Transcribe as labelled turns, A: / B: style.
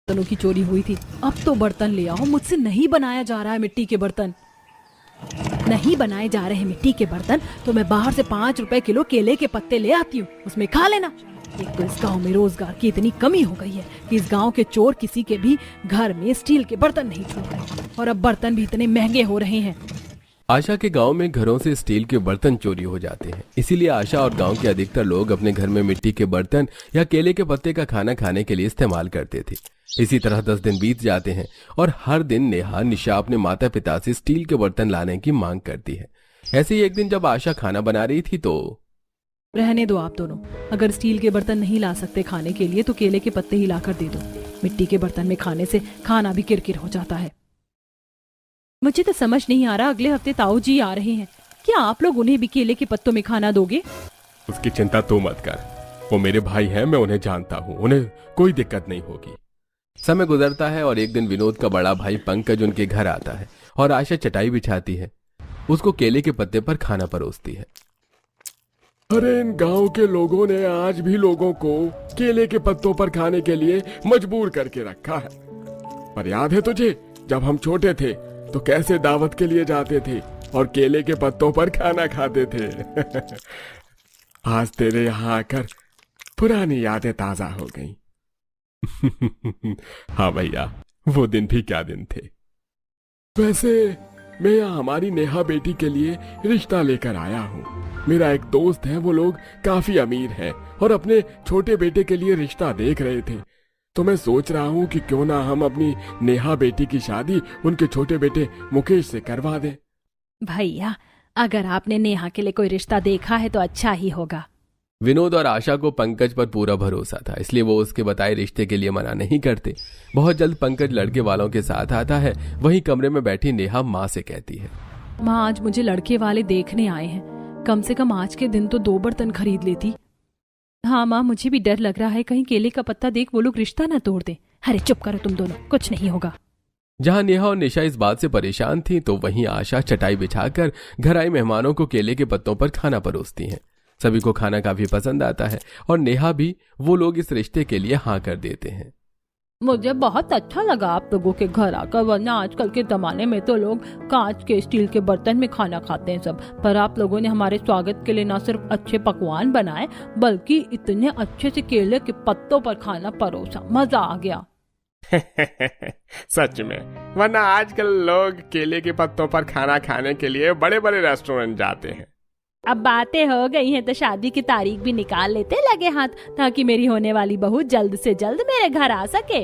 A: बर्तनों की चोरी हुई थी। अब तो बर्तन ले आओ, मुझसे नहीं बनाया जा रहा है मिट्टी के बर्तन। नहीं बनाए जा रहे हैं मिट्टी के बर्तन तो मैं बाहर से 5 रुपए किलो केले के पत्ते ले आती हूँ, उसमें खा लेना। एक तो इस गांव में रोजगार की इतनी कमी हो गई है कि इस गांव के चोर किसी के भी घर में स्टील के बर्तन नहीं छूते, और अब बर्तन भी इतने महंगे हो रहे हैं।
B: आशा के गांव में घरों से स्टील के बर्तन चोरी हो जाते हैं, इसीलिए आशा और गांव के अधिकतर लोग अपने घर में मिट्टी के बर्तन या केले के पत्ते का खाना खाने के लिए इस्तेमाल करते थे। इसी तरह 10 दिन बीत जाते हैं और हर दिन नेहा निशा अपने माता पिता से स्टील के बर्तन लाने की मांग करती है। ऐसे ही एक दिन जब आशा खाना बना रही थी तो
A: रहने दो आप दोनों, अगर स्टील के बर्तन नहीं ला सकते खाने के लिए तो केले के पत्ते ही लाकर दे दो। मिट्टी के बर्तन में खाने से खाना भी किरकिर हो जाता है। मुझे तो समझ नहीं आ रहा, अगले हफ्ते ताऊ जी आ रहे हैं, क्या आप लोग उन्हें भी केले के पत्तों में खाना दोगे?
B: उसकी चिंता तू मत कर, वो मेरे भाई हैं, मैं उन्हें जानता हूँ, उन्हें कोई दिक्कत नहीं होगी। समय गुजरता है और एक दिन विनोद का बड़ा भाई पंकज उनके घर आता है और आशा चटाई बिछाती है, उसको केले के पत्ते पर खाना परोसती है।
C: अरे इन गांव के लोगों ने आज भी लोगों को केले के पत्तों पर खाने के लिए मजबूर करके रखा है। पर याद है तुझे, जब हम छोटे थे तो कैसे दावत के लिए जाते थे और केले के पत्तों पर खाना खाते थे। आज तेरे यहाँ आकर पुरानी यादें ताजा हो गई।
B: हाँ भैया, वो दिन भी क्या दिन थे।
C: वैसे मैं यहाँ हमारी नेहा बेटी के लिए रिश्ता लेकर आया हूँ। मेरा एक दोस्त है, वो लोग काफी अमीर हैं और अपने छोटे बेटे के लिए रिश्ता देख रहे थे। तो मैं सोच रहा हूँ कि क्यों ना हम अपनी नेहा बेटी की शादी उनके छोटे बेटे मुकेश से करवा दें।
A: भैया, अगर आपने नेहा के लिए कोई रिश्ता देखा है तो अच्छा ही होगा।
B: विनोद और आशा को पंकज पर पूरा भरोसा था, इसलिए वो उसके बताए रिश्ते के लिए मना नहीं करते। बहुत जल्द पंकज लड़के वालों के साथ आता है। वहीं कमरे में बैठी नेहा माँ से कहती है,
A: माँ आज मुझे लड़के वाले देखने आए हैं, कम से कम आज के दिन तो 2 बर्तन खरीद लेती। हाँ माँ, मुझे भी डर लग रहा है कहीं केले का पत्ता देख वो लोग रिश्ता न तोड़ दें। अरे चुप करो तुम दोनों, कुछ नहीं होगा।
B: जहां नेहा और निशा इस बात से परेशान थी तो वहीं आशा चटाई बिछाकर घर आए मेहमानों को केले के पत्तों पर खाना परोसती हैं। सभी को खाना काफी पसंद आता है और नेहा भी, वो लोग इस रिश्ते के लिए हाँ कर देते हैं।
A: मुझे बहुत अच्छा लगा आप लोगों के घर आकर, वरना आजकल के जमाने में तो लोग कांच के स्टील के बर्तन में खाना खाते हैं सब। पर आप लोगों ने हमारे स्वागत के लिए न सिर्फ अच्छे पकवान बनाए बल्कि इतने अच्छे से केले के पत्तों पर खाना परोसा, मजा आ गया।
C: सच में, वरना आजकल लोग केले के पत्तों पर खाना खाने के लिए बड़े बड़े रेस्टोरेंट जाते हैं।
A: अब बातें हो गई हैं तो शादी की तारीख भी निकाल लेते लगे हाथ, ताकि मेरी होने वाली बहू जल्द से जल्द मेरे घर आ सके।